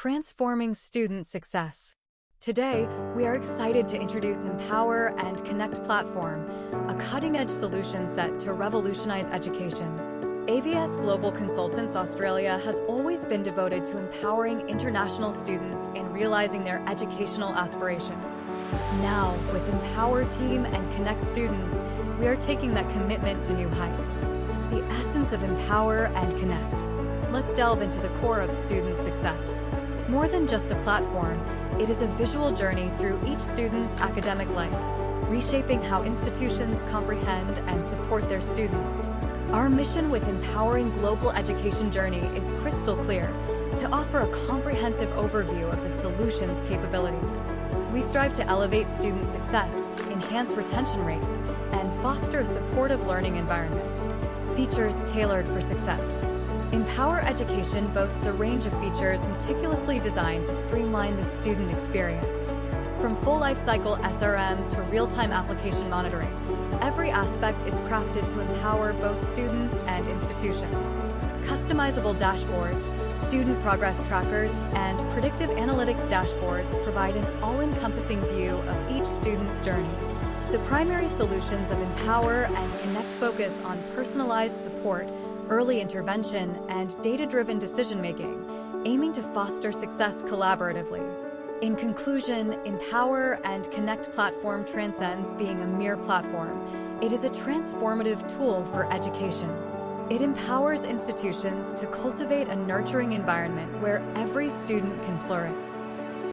transforming student success. Today, we are excited to introduce Empower and Connect platform, a cutting-edge solution set to revolutionize education. AVS Global Consultants Australia has always been devoted to empowering international students in realizing their educational aspirations. Now, with Empower Team and Connect students, we are taking that commitment to new heights. The essence of Empower and Connect. Let's delve into the core of student success. More than just a platform, it is a visual journey through each student's academic life, reshaping how institutions comprehend and support their students. Our mission with Empowering Global Education Journey is crystal clear: to offer a comprehensive overview of the solution's capabilities. We strive to elevate student success, enhance retention rates, and foster a supportive learning environment. Features tailored for success. Empower Education boasts a range of features meticulously designed to streamline the student experience. From Full-Lifecycle SRM to real-time application monitoring, every aspect is crafted to empower both students and institutions. Customizable dashboards, student progress trackers, and predictive analytics dashboards provide an all-encompassing view of each student's journey. The primary solutions of Empower and Connect focus on personalized support, early intervention, and data-driven decision-making, aiming to foster success collaboratively. In conclusion, Empower and Connect platform transcends being a mere platform. It is a transformative tool for education. It empowers institutions to cultivate a nurturing environment where every student can flourish.